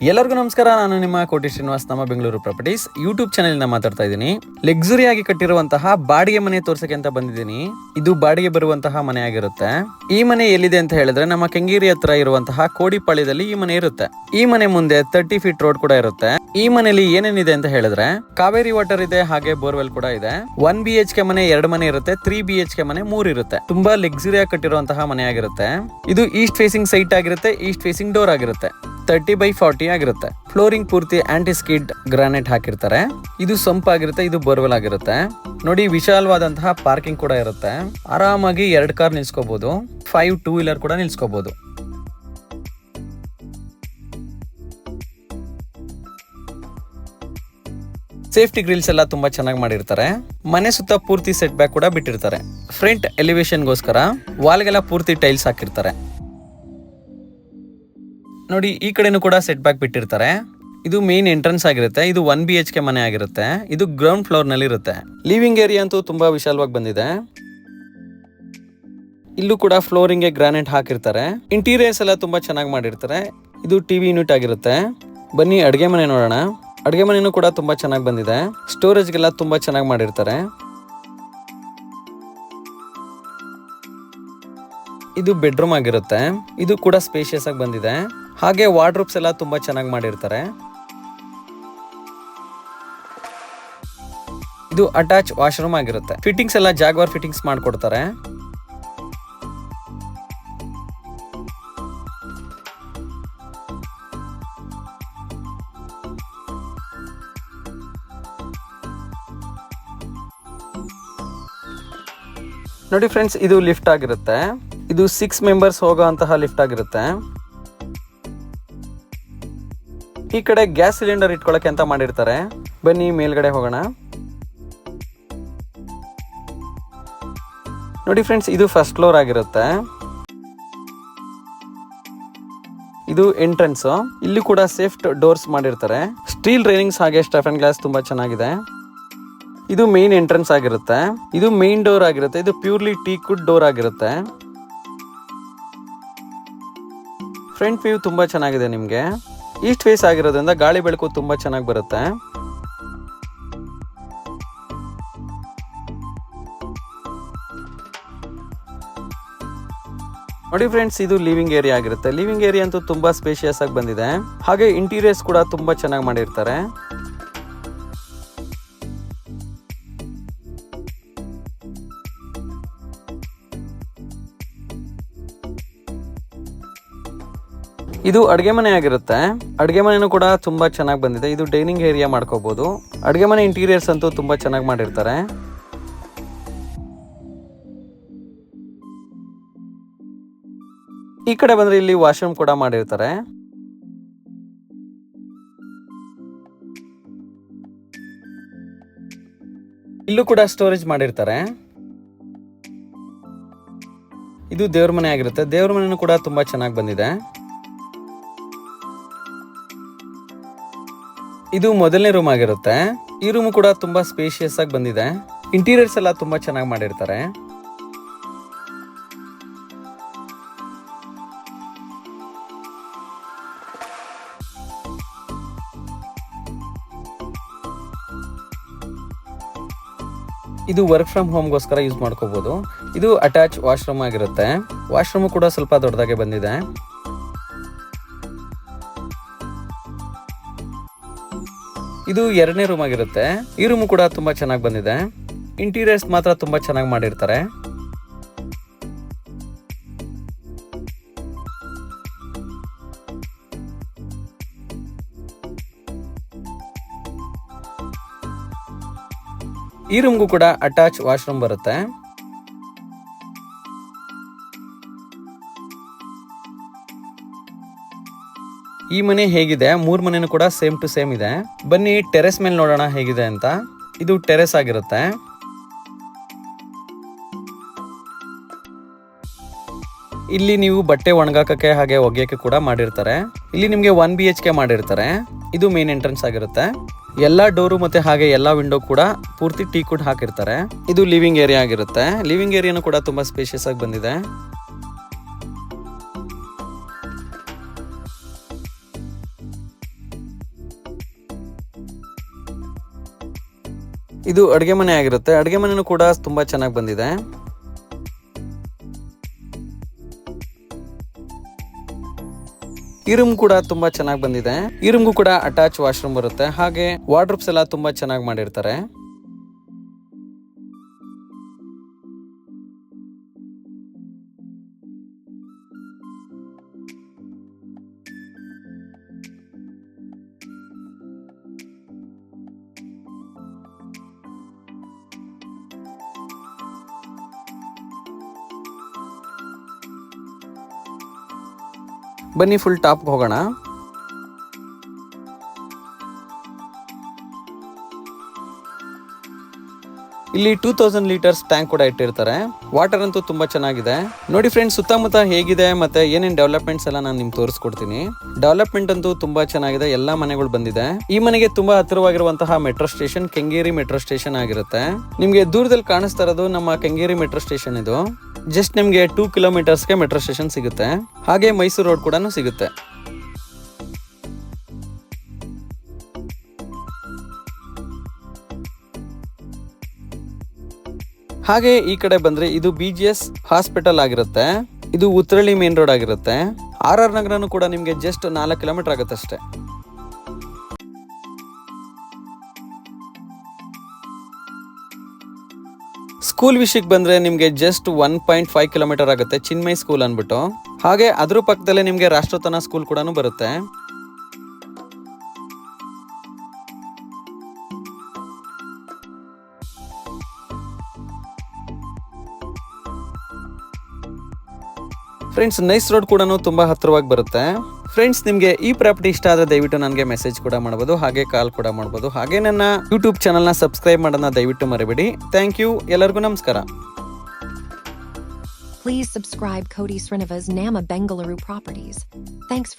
ಎಲ್ಲರಿಗೂ ನಮಸ್ಕಾರ. ನಾನು ನಿಮ್ಮ ಕೋಟಿ ಶ್ರೀನಿವಾಸ್, ನಮ್ಮ ಬೆಂಗಳೂರು ಪ್ರಾಪರ್ಟೀಸ್ ಯೂಟ್ಯೂಬ್ ಚಾನೆಲ್ ಇಂದ ಮಾತಾಡ್ತಾ ಇದ್ದೀನಿ. ಲಕ್ಸುರಿ ಆಗಿ ಕಟ್ಟಿರುವಂತಹ ಬಾಡಿಗೆ ಮನೆ ತೋರ್ಸಕ್ಕೆ ಅಂತ ಬಂದಿದ್ದೀನಿ. ಇದು ಬಾಡಿಗೆ ಬರುವಂತಹ ಮನೆ ಆಗಿರುತ್ತೆ. ಈ ಮನೆ ಎಲ್ಲಿದೆ ಅಂತ ಹೇಳಿದ್ರೆ ನಮ್ಮ ಕೆಂಗೇರಿ ಹತ್ರ ಇರುವಂತಹ ಕೋಡಿಪಾಳ್ಯದಲ್ಲಿ ಈ ಮನೆ ಇರುತ್ತೆ. ಈ ಮನೆ ಮುಂದೆ 30 ಫೀಟ್ ರೋಡ್ ಕೂಡ ಇರುತ್ತೆ. ಈ ಮನೆಯಲ್ಲಿ ಏನೇನಿದೆ ಅಂತ ಹೇಳಿದ್ರೆ ಕಾವೇರಿ ವಾಟರ್ ಇದೆ, ಹಾಗೆ ಬೋರ್ವೆಲ್ ಕೂಡ ಇದೆ. 1 BHK ಮನೆ 2 ಮನೆ ಇರುತ್ತೆ, 3 BHK ಮನೆ 3 ಇರುತ್ತೆ. ತುಂಬಾ ಲಕ್ಸುರಿ ಆಗಿ ಕಟ್ಟಿರುವಂತಹ ಮನೆ ಆಗಿರುತ್ತೆ. ಇದು ಈಸ್ಟ್ ಫೇಸಿಂಗ್ ಸೈಟ್ ಆಗಿರುತ್ತೆ, ಈಸ್ಟ್ ಫೇಸಿಂಗ್ ಡೋರ್ ಆಗಿರುತ್ತೆ. 30x40 ಆಗಿರುತ್ತೆ. ಫ್ಲೋರಿಂಗ್ ಪೂರ್ತಿ ಆಂಟಿ ಸ್ಕಿಡ್ ಗ್ರಾನೈಟ್ ಹಾಕಿರ್ತಾರೆ. ಇದು ಸಂಪಾಗಿರುತ್ತೆ, ಇದು ಬೋರ್ವೆಲ್ ಆಗಿರುತ್ತೆ. ನೋಡಿ, ವಿಶಾಲವಾದಂತಹ ಪಾರ್ಕಿಂಗ್ ಕೂಡ ಇರುತ್ತೆ. ಆರಾಮಾಗಿ 2 ಕಾರ್ ನಿಲ್ಸ್ಕೋಬಹುದು, 5 2 ವೀಲರ್ ಕೂಡ ನಿಲ್ಸ್ಕೋಬಹುದು. ಸೇಫ್ಟಿ ಗ್ರಿಲ್ಸ್ ಎಲ್ಲ ತುಂಬಾ ಚೆನ್ನಾಗಿ ಮಾಡಿರ್ತಾರೆ. ಮನೆ ಸುತ್ತ ಪೂರ್ತಿ ಸೆಟ್ ಬ್ಯಾಕ್ ಕೂಡ ಬಿಟ್ಟಿರ್ತಾರೆ. ಫ್ರಂಟ್ ಎಲಿವೇಶನ್ ಗೋಸ್ಕರ ವಾಲ್ಗೆಲ್ಲ ಪೂರ್ತಿ ಟೈಲ್ಸ್ ಹಾಕಿರ್ತಾರೆ. ನೋಡಿ, ಈ ಕಡೆನೂ ಕೂಡ ಸೆಟ್ ಬ್ಯಾಕ್ ಬಿಟ್ಟಿರ್ತಾರೆ. ಇದು ಮೇನ್ ಎಂಟ್ರೆನ್ಸ್ ಆಗಿರುತ್ತೆ. ಇದು 1 BHK ಮನೆ ಆಗಿರುತ್ತೆ. ಇದು ಗ್ರೌಂಡ್ ಫ್ಲೋರ್ ನಲ್ಲಿ ಇರುತ್ತೆ. ಲಿವಿಂಗ್ ಏರಿಯಾ ಅಂತೂ ತುಂಬಾ ವಿಶಾಲವಾಗಿ ಬಂದಿದೆ. ಇಲ್ಲೂ ಕೂಡ ಫ್ಲೋರಿಂಗ್ ಗೆ ಗ್ರಾನೈಟ್ ಹಾಕಿರ್ತಾರೆ. ಇಂಟೀರಿಯರ್ಸ್ ಎಲ್ಲ ತುಂಬಾ ಚೆನ್ನಾಗಿ ಮಾಡಿರ್ತಾರೆ. ಇದು ಟಿವಿ ಯೂನಿಟ್ ಆಗಿರುತ್ತೆ. ಬನ್ನಿ ಅಡ್ಗೆ ಮನೆ ನೋಡೋಣ. ಅಡ್ಗೆ ಮನೆನೂ ಕೂಡ ತುಂಬಾ ಚೆನ್ನಾಗಿ ಬಂದಿದೆ. ಸ್ಟೋರೇಜ್ಗೆಲ್ಲ ತುಂಬಾ ಚೆನ್ನಾಗಿ ಮಾಡಿರ್ತಾರೆ. ಇದು ಬೆಡ್ರೂಮ್ ಆಗಿರುತ್ತೆ. ಇದು ಕೂಡ ಸ್ಪೇಷಿಯಸ್ ಆಗಿ ಬಂದಿದೆ. ಹಾಗೆ ವಾರ್ಡ್ರೋಬ್ಸ್ ಎಲ್ಲ ತುಂಬಾ ಚೆನ್ನಾಗಿ ಮಾಡಿರ್ತಾರೆ. ಇದು ಅಟ್ಯಾಚ್ ವಾಶ್ರೂಮ್ ಆಗಿರುತ್ತೆ. ಫಿಟ್ಟಿಂಗ್ಸ್ ಎಲ್ಲ ಜಾಗ್ವಾರ್ ಫಿಟ್ಟಿಂಗ್ಸ್ ಮಾಡ್ಕೊಡ್ತಾರೆ. ನೋಡಿ ಫ್ರೆಂಡ್ಸ್, ಇದು ಲಿಫ್ಟ್ ಆಗಿರುತ್ತೆ. ಇದು 6 ಮೆಂಬರ್ಸ್ ಹೋಗೋ ಅಂತಹ ಲಿಫ್ಟ್ ಆಗಿರುತ್ತೆ. ಈ ಕಡೆ ಗ್ಯಾಸ್ ಸಿಲಿಂಡರ್ ಇಟ್ಕೊಳ್ಳಕ್ಕೆ ಅಂತ ಮಾಡಿರ್ತಾರೆ. ಬನ್ನಿ ಮೇಲ್ಗಡೆ ಹೋಗೋಣ. ನೋಡಿ ಫ್ರೆಂಡ್ಸ್, ಇದು ಫಸ್ಟ್ ಫ್ಲೋರ್ ಆಗಿರುತ್ತೆ. ಇದು ಎಂಟ್ರೆನ್ಸ್. ಇಲ್ಲಿ ಕೂಡ ಸೇಫ್ಟ್ ಡೋರ್ಸ್ ಮಾಡಿರ್ತಾರೆ. ಸ್ಟೀಲ್ ರೈಲಿಂಗ್ಸ್ ಹಾಗೆ ಸ್ಟೆಫನ್ ಗ್ಲಾಸ್ ತುಂಬಾ ಚೆನ್ನಾಗಿದೆ. ಇದು ಮೇನ್ ಎಂಟ್ರೆನ್ಸ್ ಆಗಿರುತ್ತೆ. ಇದು ಮೇನ್ ಡೋರ್ ಆಗಿರುತ್ತೆ. ಇದು ಪ್ಯೂರ್ಲಿ ಟೀಕ್ವುಡ್ ಡೋರ್ ಆಗಿರುತ್ತೆ. ಫ್ರಂಟ್ ವ್ಯೂ ತುಂಬಾ ಚೆನ್ನಾಗಿದೆ. ನಿಮ್ಗೆ ಈಸ್ಟ್ ಫೇಸ್ ಆಗಿರೋದ್ರಿಂದ ಗಾಳಿ ಬೆಳಕು ತುಂಬಾ ಚೆನ್ನಾಗಿ ಬರುತ್ತೆ. ನೋಡಿ ಫ್ರೆಂಡ್ಸ್, ಇದು ಲಿವಿಂಗ್ ಏರಿಯಾ ಆಗಿರುತ್ತೆ. ಲಿವಿಂಗ್ ಏರಿಯಾ ಅಂತೂ ತುಂಬಾ ಸ್ಪೇಷಿಯಸ್ ಆಗಿ ಬಂದಿದೆ. ಹಾಗೆ ಇಂಟೀರಿಯರ್ಸ್ ಕೂಡ ತುಂಬಾ ಚೆನ್ನಾಗಿ ಮಾಡಿರ್ತಾರೆ. ಇದು ಅಡ್ಗೆ ಮನೆ ಆಗಿರುತ್ತೆ. ಅಡ್ಗೆ ಮನೆನೂ ಕೂಡ ತುಂಬಾ ಚೆನ್ನಾಗಿ ಬಂದಿದೆ. ಇದು ಡೈನಿಂಗ್ ಏರಿಯಾ ಮಾಡ್ಕೋಬಹುದು. ಅಡ್ಗೆ ಮನೆ ಇಂಟೀರಿಯರ್ಸ್ ಅಂತೂ ತುಂಬಾ ಚೆನ್ನಾಗಿ ಮಾಡಿರ್ತಾರೆ. ಈ ಕಡೆ ಬಂದ್ರೆ ಇಲ್ಲಿ ವಾಶ್ರೂಮ್ ಕೂಡ ಮಾಡಿರ್ತಾರೆ. ಇಲ್ಲೂ ಕೂಡ ಸ್ಟೋರೇಜ್ ಮಾಡಿರ್ತಾರೆ. ಇದು ದೇವ್ರ ಮನೆ ಆಗಿರುತ್ತೆ. ದೇವ್ರ ಮನೆನೂ ಕೂಡ ತುಂಬಾ ಚೆನ್ನಾಗಿ ಬಂದಿದೆ. ಇದು ಮೊದಲನೇ ರೂಮ್ ಆಗಿರುತ್ತೆ. ಈ ರೂಮ್ ಕೂಡ ತುಂಬಾ ಸ್ಪೇಷಿಯಸ್ ಆಗಿ ಬಂದಿದೆ. ಇಂಟೀರಿಯರ್ಸ್ ಎಲ್ಲ ತುಂಬಾ ಚೆನ್ನಾಗಿ ಮಾಡಿರ್ತಾರೆ. ಇದು ವರ್ಕ್ ಫ್ರಮ್ ಹೋಮ್ ಗೋಸ್ಕರ ಯೂಸ್ ಮಾಡ್ಕೋಬಹುದು. ಇದು ಅಟ್ಯಾಚ್ ವಾಶ್ರೂಮ್ ಆಗಿರುತ್ತೆ. ವಾಶ್ರೂಮ್ ಕೂಡ ಸ್ವಲ್ಪ ದೊಡ್ಡದಾಗೆ ಬಂದಿದೆ. ಇದು 2ನೇ ರೂಮ್ ಆಗಿರುತ್ತೆ. ಈ ರೂಮ್ ಕೂಡ ತುಂಬಾ ಚೆನ್ನಾಗಿ ಬಂದಿದೆ. ಇಂಟೀರಿಯರ್ಸ್ ಮಾತ್ರ ತುಂಬಾ ಚೆನ್ನಾಗಿ ಮಾಡಿರ್ತಾರೆ. ಈ ರೂಮ್ಗೂ ಕೂಡ ಅಟ್ಯಾಚ್ ವಾಶ್ರೂಮ್ ಬರುತ್ತೆ. ಈ ಮನೆ ಹೇಗಿದೆ? 3 ಮನೆನೂ ಕೂಡ ಸೇಮ್ ಟು ಸೇಮ್ ಇದೆ. ಬನ್ನಿ ಟೆರೆಸ್ ಮೇಲೆ ನೋಡೋಣ ಹೇಗಿದೆ ಅಂತ. ಇದು ಟೆರೆಸ್ ಆಗಿರುತ್ತೆ. ಇಲ್ಲಿ ನೀವು ಬಟ್ಟೆ ಒಣಗಾಕಕ್ಕೆ ಹಾಗೆ ಒಗೆಯಕ್ಕೆ ಕೂಡ ಮಾಡಿರ್ತಾರೆ. ಇಲ್ಲಿ ನಿಮಗೆ 1 BHK ಮಾಡಿರ್ತಾರೆ. ಇದು ಮೇನ್ ಎಂಟ್ರೆನ್ಸ್ ಆಗಿರುತ್ತೆ. ಎಲ್ಲಾ ಡೋರು ಮತ್ತೆ ಹಾಗೆ ಎಲ್ಲಾ ವಿಂಡೋ ಕೂಡ ಪೂರ್ತಿ ಟೀಕ್ವುಡ್ ಹಾಕಿರ್ತಾರೆ. ಇದು ಲಿವಿಂಗ್ ಏರಿಯಾ ಆಗಿರುತ್ತೆ. ಲಿವಿಂಗ್ ಏರಿಯಾನು ಕೂಡ ತುಂಬಾ ಸ್ಪೇಷಿಯಸ್ ಆಗಿ ಬಂದಿದೆ. ಇದು ಅಡುಗೆ ಮನೆ ಆಗಿರುತ್ತೆ. ಅಡುಗೆ ಮನೆನೂ ಕೂಡ ತುಂಬಾ ಚೆನ್ನಾಗಿ ಬಂದಿದೆ. ಈ ರೂಮ್ ಕೂಡ ತುಂಬಾ ಚೆನ್ನಾಗಿ ಬಂದಿದೆ. ಈ ರೂಮ್ಗೂ ಕೂಡ ಅಟ್ಯಾಚ್ ವಾಶ್ರೂಮ್ ಬರುತ್ತೆ. ಹಾಗೆ ವಾರ್ಡ್ರೋಬ್ಸ್ ಎಲ್ಲ ತುಂಬಾ ಚೆನ್ನಾಗಿ ಮಾಡಿರ್ತಾರೆ. ಬನ್ನಿ ಫುಲ್ ಟಾಪ್ ಹೋಗೋಣ. ಇಲ್ಲಿ 2000 ಲೀಟರ್ಸ್ ಟ್ಯಾಂಕ್ ಕೂಡ ಇಟ್ಟಿರ್ತಾರೆ. ವಾಟರ್ ಅಂತೂ ತುಂಬಾ ಚೆನ್ನಾಗಿದೆ. ನೋಡಿ ಫ್ರೆಂಡ್ಸ್, ಸುತ್ತಮುತ್ತ ಹೇಗಿದೆ ಮತ್ತೆ ಏನೇನ್ ಡೆವಲಪ್ಮೆಂಟ್ಸ್ ಎಲ್ಲ ನಾನು ನಿಮ್ಗೆ ತೋರಿಸ್ಕೊಡ್ತೀನಿ. ಡೆವಲಪ್ಮೆಂಟ್ ಅಂತೂ ತುಂಬಾ ಚೆನ್ನಾಗಿದೆ. ಎಲ್ಲಾ ಮನೆಗಳು ಬಂದಿದೆ. ಈ ಮನೆಗೆ ತುಂಬಾ ಹತ್ತಿರವಾಗಿರುವಂತಹ metro station Kengeri metro station ಆಗಿರುತ್ತೆ. ನಿಮ್ಗೆ ದೂರದಲ್ಲಿ ಕಾಣಿಸ್ತಾ ಇರೋದು ನಮ್ಮ ಕೆಂಗೇರಿ ಮೆಟ್ರೋ ಸ್ಟೇಷನ್. ಇದು ಜಸ್ಟ್ ನಿಮ್ಗೆ 2 ಕಿಲೋಮೀಟರ್ಸ್ಗೆ ಮೆಟ್ರೋ ಸ್ಟೇಷನ್ ಸಿಗುತ್ತೆ. ಹಾಗೆ ಮೈಸೂರು ರೋಡ್ ಕೂಡ ಸಿಗುತ್ತೆ. ಹಾಗೆ ಈ ಕಡೆ ಬಂದ್ರೆ ಇದು BGS ಹಾಸ್ಪಿಟಲ್ ಆಗಿರುತ್ತೆ. ಇದು ಉತ್ರಳ್ಳಿ ಮೇನ್ ರೋಡ್ ಆಗಿರುತ್ತೆ. RR ನಗರನು ಕೂಡ ನಿಮ್ಗೆ ಜಸ್ಟ್ 4 ಕಿಲೋಮೀಟರ್ ಆಗುತ್ತೆ ಅಷ್ಟೇ. ಸ್ಕೂಲ್ ವಿಷಯಕ್ಕೆ ಬಂದ್ರೆ ನಿಮ್ಗೆ ಜಸ್ಟ್ 1.5 ಕಿಲೋಮೀಟರ್ ಆಗುತ್ತೆ. ಚಿನ್ಮಯ್ ಸ್ಕೂಲ್ ಅನ್ಬಿಟ್ಟು. ಹಾಗೆ ಅದ್ರ ಪಕ್ಕದಲ್ಲೇ ನಿಮ್ಗೆ ರಾಷ್ಟ್ರೋತ್ತನ ಸ್ಕೂಲ್ ಕೂಡ ಬರುತ್ತೆ. ಫ್ರೆಂಡ್ಸ್, ನೈಸ್ ರೋಡ್ ಕೂಡ ತುಂಬಾ ಹತ್ತಿರವಾಗಿ ಬರುತ್ತೆ. ಫ್ರೆಂಡ್ಸ್, ನಿಮಗೆ ಈ ಪ್ರಾಪರ್ಟಿ ಇಷ್ಟ ಆದ್ರೆ ದಯವಿಟ್ಟು ನನಗೆ ಮೆಸೇಜ್ ಕೂಡ ಮಾಡಬಹುದು. ಹಾಗೆ ಕಾಲ್ ಕೂಡ ಮಾಡಬಹುದು. ಹಾಗೆ ನನ್ನ ಯೂಟ್ಯೂಬ್ ಚಾನಲ್ನ ಸಬ್ಸ್ಕ್ರೈಬ್ ಮಾಡೋದನ್ನ ದಯವಿಟ್ಟು ಮರಿಬೇಡಿ. Thank you. ಎಲ್ಲರಿಗೂ ನಮಸ್ಕಾರ. Please subscribe Koti Sriniva's Nama Bengaluru Properties. Thanks for